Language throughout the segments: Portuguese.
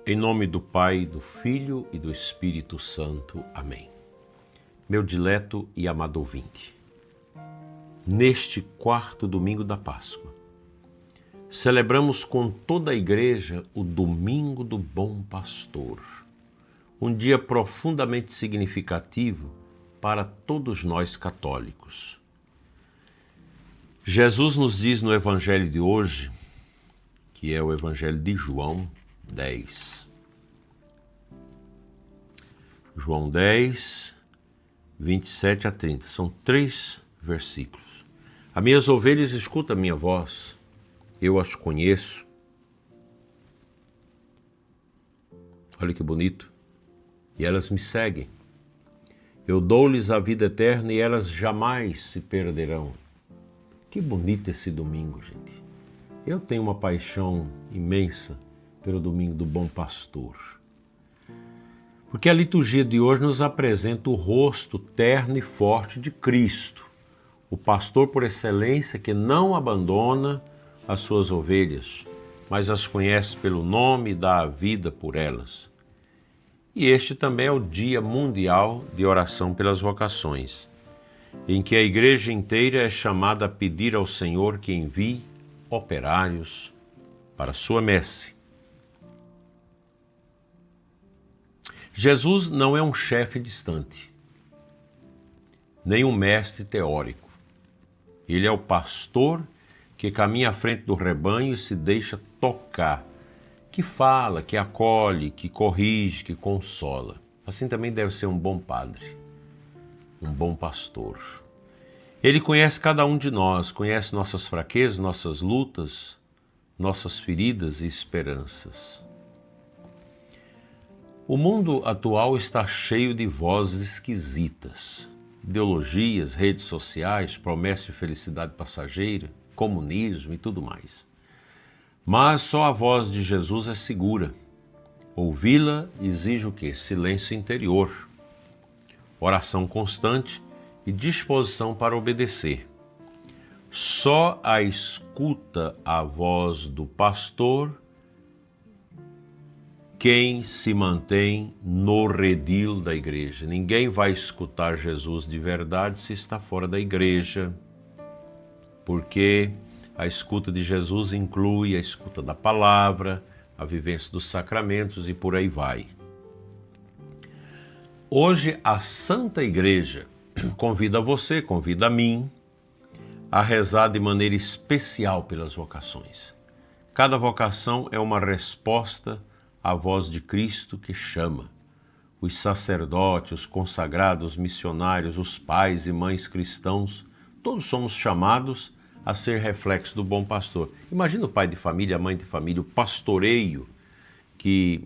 Em nome do Pai, do Filho e do Espírito Santo. Amém. Meu dileto e amado ouvinte, neste quarto domingo da Páscoa, celebramos com toda a Igreja o Domingo do Bom Pastor, um dia profundamente significativo para todos nós católicos. Jesus nos diz no Evangelho de hoje, que é o Evangelho de João 10. João 10, 27 a 30. São 3 versículos. As minhas ovelhas escutam a minha voz, eu as conheço. Olha que bonito. E elas me seguem. Eu dou-lhes a vida eterna e elas jamais se perderão. Que bonito esse domingo, gente. Eu tenho uma paixão imensa pelo Domingo do Bom Pastor. Porque a liturgia de hoje nos apresenta o rosto terno e forte de Cristo, o pastor por excelência que não abandona as suas ovelhas, mas as conhece pelo nome e dá a vida por elas. E este também é o Dia Mundial de Oração pelas Vocações, em que a Igreja inteira é chamada a pedir ao Senhor que envie operários para a sua messe. Jesus não é um chefe distante, nem um mestre teórico. Ele é o pastor que caminha à frente do rebanho e se deixa tocar, que fala, que acolhe, que corrige, que consola. Assim também deve ser um bom padre, um bom pastor. Ele conhece cada um de nós, conhece nossas fraquezas, nossas lutas, nossas feridas e esperanças. O mundo atual está cheio de vozes esquisitas, ideologias, redes sociais, promessas de felicidade passageira, comunismo e tudo mais. Mas só a voz de Jesus é segura. Ouvi-la exige o quê? Silêncio interior, oração constante e disposição para obedecer. Só a escuta a voz do pastor quem se mantém no redil da igreja. Ninguém vai escutar Jesus de verdade se está fora da igreja, porque a escuta de Jesus inclui a escuta da palavra, a vivência dos sacramentos e por aí vai. Hoje a Santa Igreja convida você, convida a mim, a rezar de maneira especial pelas vocações. Cada vocação é uma resposta à voz de Cristo que chama. Os sacerdotes, os consagrados, os missionários, os pais e mães cristãos, todos somos chamados a ser reflexo do bom pastor. Imagina o pai de família, a mãe de família, o pastoreio que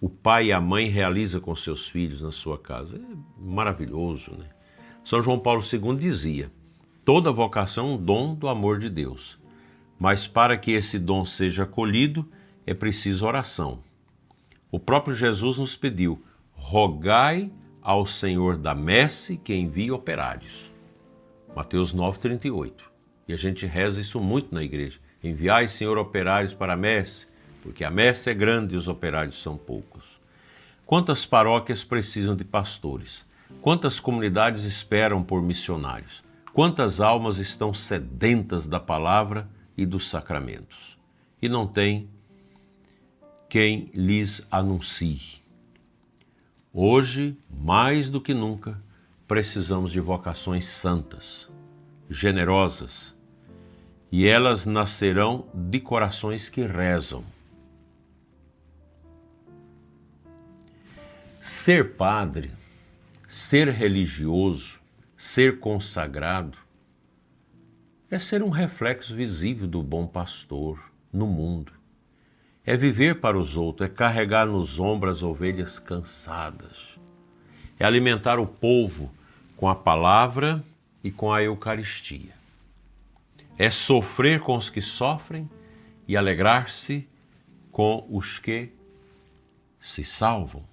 o pai e a mãe realizam com seus filhos na sua casa. É maravilhoso, né? São João Paulo II dizia: toda vocação é um dom do amor de Deus, mas para que esse dom seja acolhido é preciso oração. O próprio Jesus nos pediu: rogai ao Senhor da messe que envie operários. Mateus 9,38. E a gente reza isso muito na igreja. Enviai, Senhor, operários para a messe, porque a messe é grande e os operários são poucos. Quantas paróquias precisam de pastores? Quantas comunidades esperam por missionários? Quantas almas estão sedentas da palavra e dos sacramentos? E não tem quem lhes anuncie. Hoje, mais do que nunca, precisamos de vocações santas, generosas, e elas nascerão de corações que rezam. Ser padre, ser religioso, ser consagrado, é ser um reflexo visível do bom pastor no mundo. É viver para os outros, é carregar nos ombros as ovelhas cansadas. É alimentar o povo com a palavra e com a Eucaristia. É sofrer com os que sofrem e alegrar-se com os que se salvam.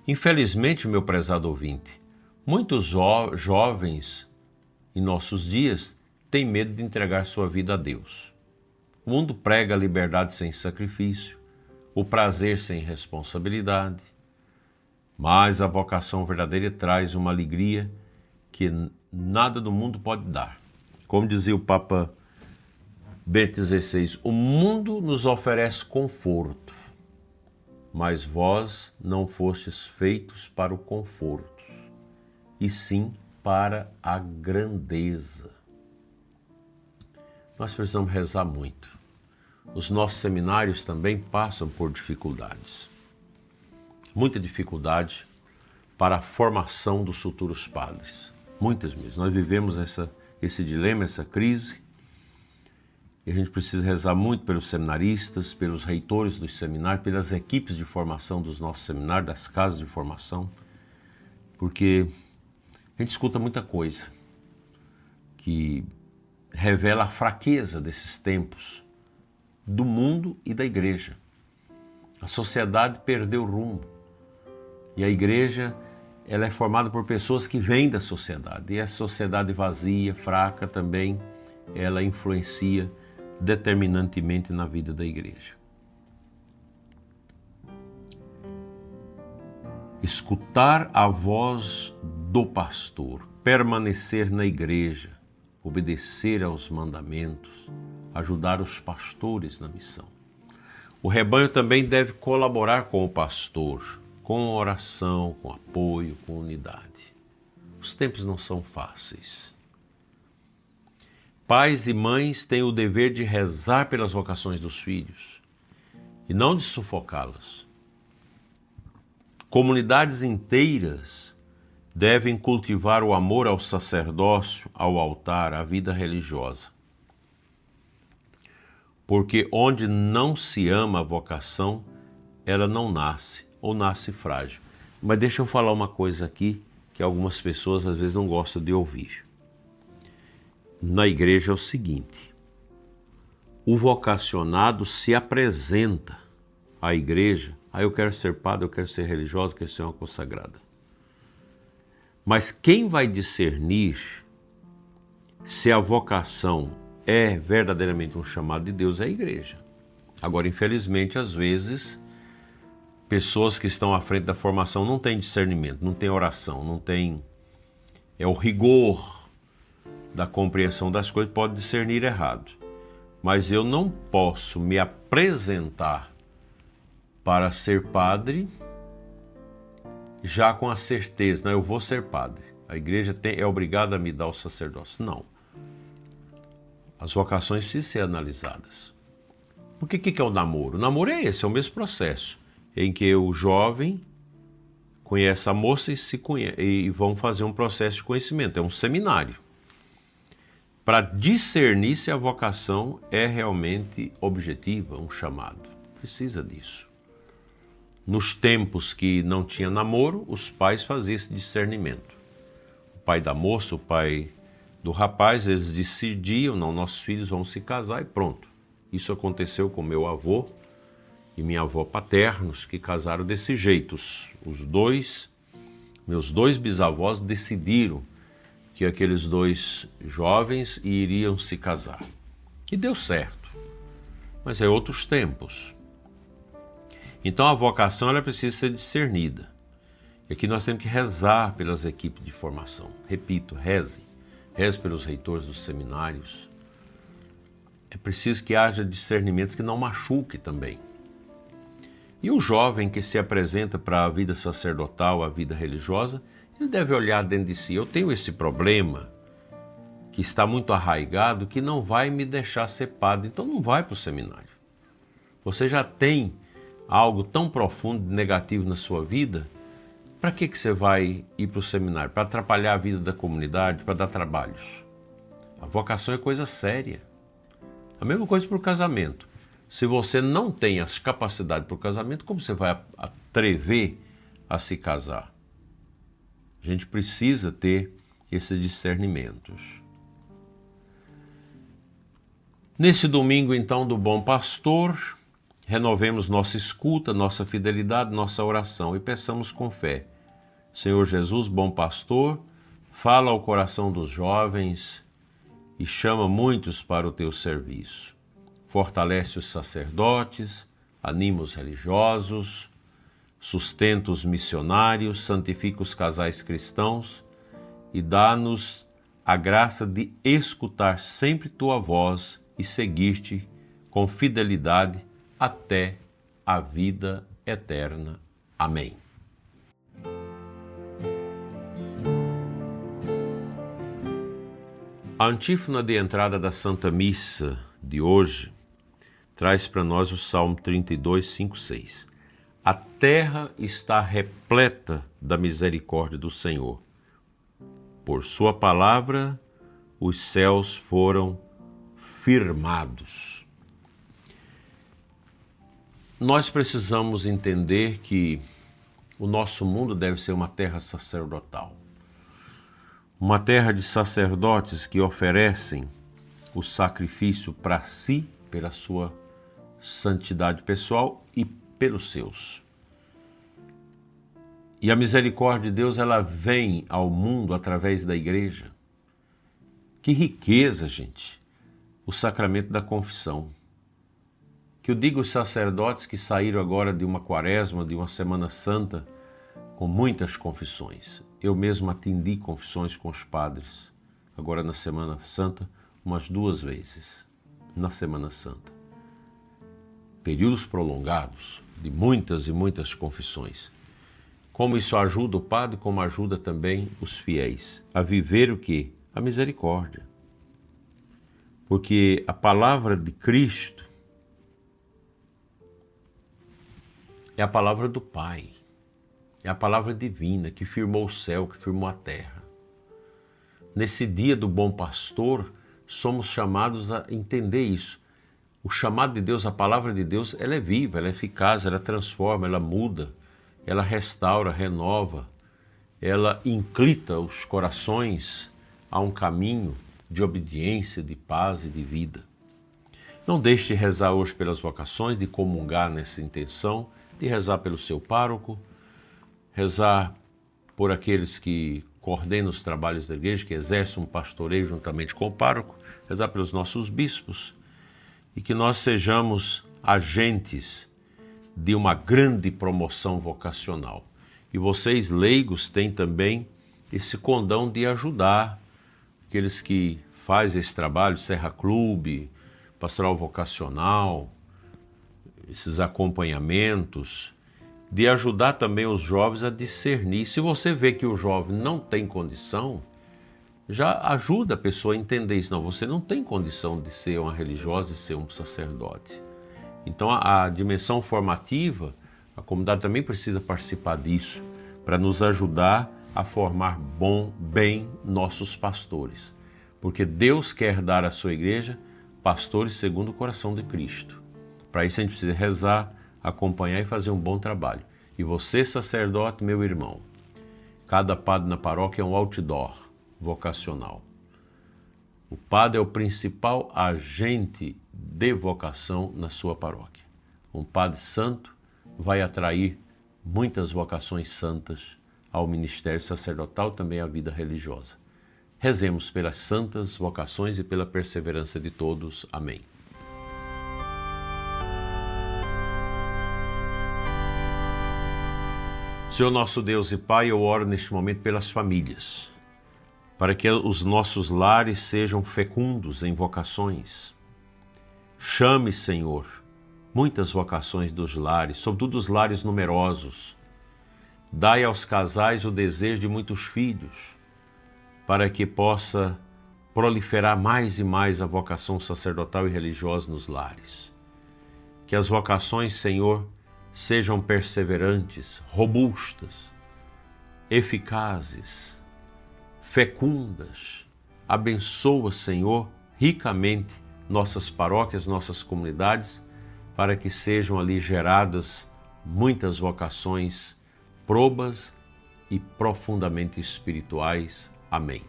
Infelizmente, meu prezado ouvinte, muitos jovens em nossos dias têm medo de entregar sua vida a Deus. O mundo prega a liberdade sem sacrifício, o prazer sem responsabilidade, mas a vocação verdadeira traz uma alegria que nada do mundo pode dar. Como dizia o Papa Bento XVI, o mundo nos oferece conforto, mas vós não fostes feitos para o conforto, e sim para a grandeza. Nós precisamos rezar muito. Os nossos seminários também passam por dificuldades. Muita dificuldade para a formação dos futuros padres. Muitas mesmo. Nós vivemos esse dilema, essa crise, e a gente precisa rezar muito pelos seminaristas, pelos reitores dos seminários, pelas equipes de formação dos nossos seminários, das casas de formação, porque a gente escuta muita coisa que revela a fraqueza desses tempos do mundo e da igreja. A sociedade perdeu o rumo e a igreja, ela é formada por pessoas que vêm da sociedade, e a sociedade vazia, fraca também, ela influencia determinantemente na vida da igreja. Escutar a voz do pastor, permanecer na igreja, obedecer aos mandamentos, ajudar os pastores na missão. O rebanho também deve colaborar com o pastor, com oração, com apoio, com unidade. Os tempos não são fáceis. Pais e mães têm o dever de rezar pelas vocações dos filhos e não de sufocá-las. Comunidades inteiras devem cultivar o amor ao sacerdócio, ao altar, à vida religiosa. Porque onde não se ama a vocação, ela não nasce, ou nasce frágil. Mas deixa eu falar uma coisa aqui que algumas pessoas às vezes não gostam de ouvir. Na igreja é o seguinte: o vocacionado se apresenta à igreja, eu quero ser padre, eu quero ser religiosa, eu quero ser uma consagrada. Mas quem vai discernir se a vocação é verdadeiramente um chamado de Deus é a igreja. Agora, infelizmente, às vezes, pessoas que estão à frente da formação não têm discernimento, não têm oração, não têm o rigor da compreensão das coisas, pode discernir errado. Mas eu não posso me apresentar para ser padre já com a certeza, eu vou ser padre. A igreja é obrigada a me dar o sacerdócio. Não. As vocações precisam ser analisadas. Por que é o namoro? O namoro é esse, é o mesmo processo, em que o jovem conhece a moça e vão fazer um processo de conhecimento, é um seminário. Para discernir se a vocação é realmente objetiva, um chamado. Precisa disso. Nos tempos que não tinha namoro, os pais faziam esse discernimento. O pai da moça, o pai do rapaz, eles decidiam, não, nossos filhos vão se casar e pronto. Isso aconteceu com meu avô e minha avó paternos, que casaram desse jeito. Meus dois bisavós decidiram que aqueles dois jovens iriam se casar. E deu certo. Mas é outros tempos. Então a vocação ela precisa ser discernida. E aqui nós temos que rezar pelas equipes de formação. Repito, reze. Reze pelos reitores dos seminários. É preciso que haja discernimentos que não machuque também. E o jovem que se apresenta para a vida sacerdotal, a vida religiosa, ele deve olhar dentro de si. Eu tenho esse problema que está muito arraigado, que não vai me deixar ser padre. Então não vai para o seminário. Você já tem algo tão profundo e negativo na sua vida, para que você vai ir para o seminário? Para atrapalhar a vida da comunidade, para dar trabalhos. A vocação é coisa séria. A mesma coisa para o casamento. Se você não tem as capacidades para o casamento, como você vai atrever a se casar? A gente precisa ter esses discernimentos. Nesse domingo, então, do Bom Pastor, renovemos nossa escuta, nossa fidelidade, nossa oração e peçamos com fé. Senhor Jesus, bom pastor, fala ao coração dos jovens e chama muitos para o teu serviço. Fortalece os sacerdotes, anima os religiosos, sustenta os missionários, santifica os casais cristãos e dá-nos a graça de escutar sempre tua voz e seguir-te com fidelidade até a vida eterna. Amém. A antífona de entrada da Santa Missa de hoje traz para nós o Salmo 32, 5, 6. A terra está repleta da misericórdia do Senhor. Por sua palavra, os céus foram firmados. Nós precisamos entender que o nosso mundo deve ser uma terra sacerdotal. Uma terra de sacerdotes que oferecem o sacrifício para si, pela sua santidade pessoal e pelos seus. E a misericórdia de Deus, ela vem ao mundo através da igreja. Que riqueza, gente, o sacramento da confissão. Que eu digo os sacerdotes que saíram agora de uma quaresma, de uma Semana Santa, com muitas confissões. Eu mesmo atendi confissões com os padres, agora na Semana Santa, umas 2 vezes, na Semana Santa. Períodos prolongados, de muitas e muitas confissões. Como isso ajuda o padre, como ajuda também os fiéis a viver o quê? A misericórdia. Porque a palavra de Cristo é a palavra do Pai, é a palavra divina que firmou o céu, que firmou a terra. Nesse dia do bom pastor, somos chamados a entender isso. O chamado de Deus, a palavra de Deus, ela é viva, ela é eficaz, ela transforma, ela muda, ela restaura, renova, ela inclita os corações a um caminho de obediência, de paz e de vida. Não deixe de rezar hoje pelas vocações, de comungar nessa intenção, de rezar pelo seu pároco, rezar por aqueles que coordenam os trabalhos da igreja, que exercem um pastoreio juntamente com o pároco, rezar pelos nossos bispos, e que nós sejamos agentes de uma grande promoção vocacional. E vocês, leigos, têm também esse condão de ajudar aqueles que fazem esse trabalho, Serra Clube, Pastoral Vocacional, esses acompanhamentos, de ajudar também os jovens a discernir. Se você vê que o jovem não tem condição, já ajuda a pessoa a entender isso. Não, você não tem condição de ser uma religiosa e ser um sacerdote. Então a dimensão formativa, a comunidade também precisa participar disso, para nos ajudar a formar bem nossos pastores. Porque Deus quer dar à sua igreja pastores segundo o coração de Cristo. Para isso a gente precisa rezar, acompanhar e fazer um bom trabalho. E você, sacerdote, meu irmão, cada padre na paróquia é um outdoor vocacional. O padre é o principal agente de vocação na sua paróquia. Um padre santo vai atrair muitas vocações santas ao ministério sacerdotal, também à vida religiosa. Rezemos pelas santas vocações e pela perseverança de todos. Amém. Senhor nosso Deus e Pai, eu oro neste momento pelas famílias, para que os nossos lares sejam fecundos em vocações. Chame, Senhor, muitas vocações dos lares, sobretudo os lares numerosos. Dai aos casais o desejo de muitos filhos, para que possa proliferar mais e mais a vocação sacerdotal e religiosa nos lares. Que as vocações, Senhor, sejam perseverantes, robustas, eficazes, fecundas. Abençoa, Senhor, ricamente nossas paróquias, nossas comunidades, para que sejam ali geradas muitas vocações probas e profundamente espirituais. Amém.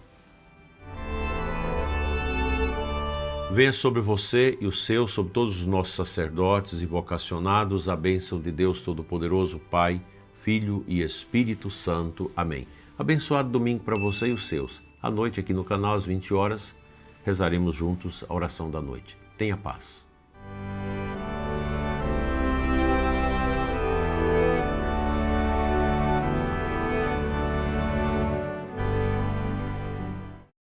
Venha sobre você e os seus, sobre todos os nossos sacerdotes e vocacionados, a bênção de Deus Todo-Poderoso, Pai, Filho e Espírito Santo. Amém. Abençoado domingo para você e os seus. À noite aqui no canal, às 20 horas, rezaremos juntos a oração da noite. Tenha paz.